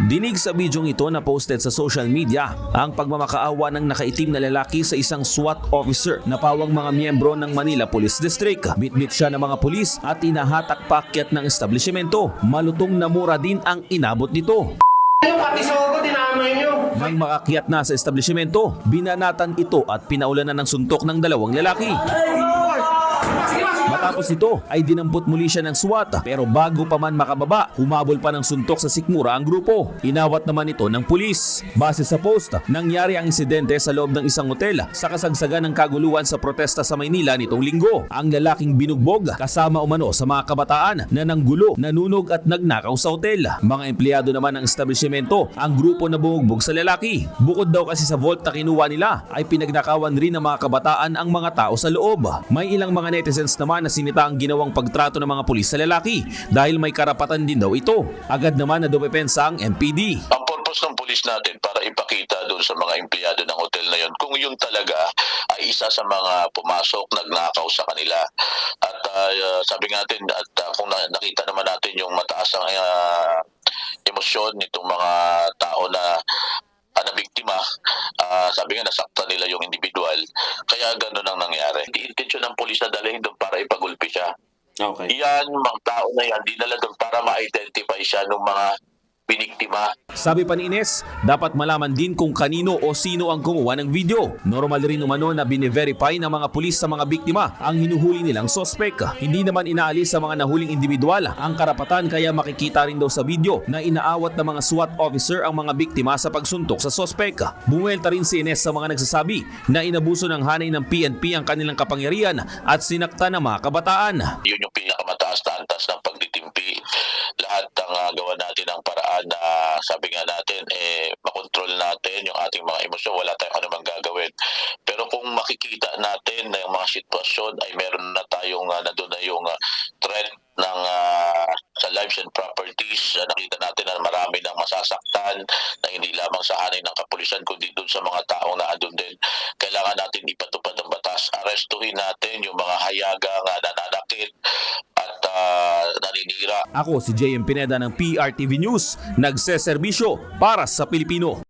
Dinig sa bidyong ito na posted sa social media ang pagmamakaawa ng nakaitim na lalaki sa isang SWAT officer na pawang mga miyembro ng Manila Police District. Bitbit siya ng mga pulis at inahatak paakyat ng establishmento. Malutong na mura din ang inabot nito. Pati soko, dinamay nyo. Nang makakyat na sa establishmento, binanatan ito at pinaulanan ng suntok ng dalawang lalaki. Matapos ito ay dinampot muli siya ng SWAT pero bago pa man makababa, humabol pa ng suntok sa sikmura ang grupo. Inawat naman ito ng pulis. Base sa post, nangyari ang insidente sa loob ng isang hotel sa kasagsagan ng kaguluhan sa protesta sa Maynila nitong linggo. Ang lalaking binugbog kasama umano sa mga kabataan na nanggulo, nanunog at nagnakaw sa hotel. Mga empleyado naman ng establishmento ang grupo na bumugbog sa lalaki. Bukod daw kasi sa vault na kinuha nila ay pinagnakawan rin ng mga kabataan ang mga tao sa loob. May ilang mga netizens naman na sinita ang ginawang pagtrato ng mga pulis sa lalaki dahil may karapatan din daw ito. Agad naman na dumepensa ang MPD. Ang purpose ng pulis natin para ipakita doon sa mga empleyado ng hotel na yon kung yun talaga ay isa sa mga pumasok, nagnakaw sa kanila. At sabi natin, at kung nakita naman natin yung mataas ang emosyon nitong mga tao na biktima, sabi nga nasaktan nila yung individual, kaya gano'n ang nangyari. Hindi intensyon ng pulis na dalhin doon para ipagulpi siya. Okay. Yan, mga tao na yan, dinala doon para ma-identify siya ng mga biniktima. Sabi pa ni Ines, dapat malaman din kung kanino o sino ang gumawa ng video. Normal rin umano na bine-verify ng mga pulis sa mga biktima ang hinuhuli nilang sospek. Hindi naman inaalis sa mga nahuling individual ang karapatan kaya makikita rin daw sa video na inaawat ng mga SWAT officer ang mga biktima sa pagsuntok sa sospek. Bumuelta rin si Ines sa mga nagsasabi na inabuso ng hanay ng PNP ang kanilang kapangyarihan at sinakta ng mga kabataan. Yun yung pinakamataas na antas ng pagtitimpi. Lahat ng gawa natin ang paraan na sabi nga natin, makontrol natin yung ating mga emosyon, wala tayong anumang gagawin. Pero kung makikita natin na yung mga sitwasyon ay meron na tayong nandun na yung threat ng sa lives and properties, nakita natin na marami nang masasaktan na hindi lamang sa hanay ng kapulisan kundi dun sa mga taong na andun din. Kailangan natin ipatupad ang batas, arestuhin natin yung mga hayagang nananakit at naninira. Ako si JM Pineda ng PRTV News, nagseserbisyo para sa Pilipino.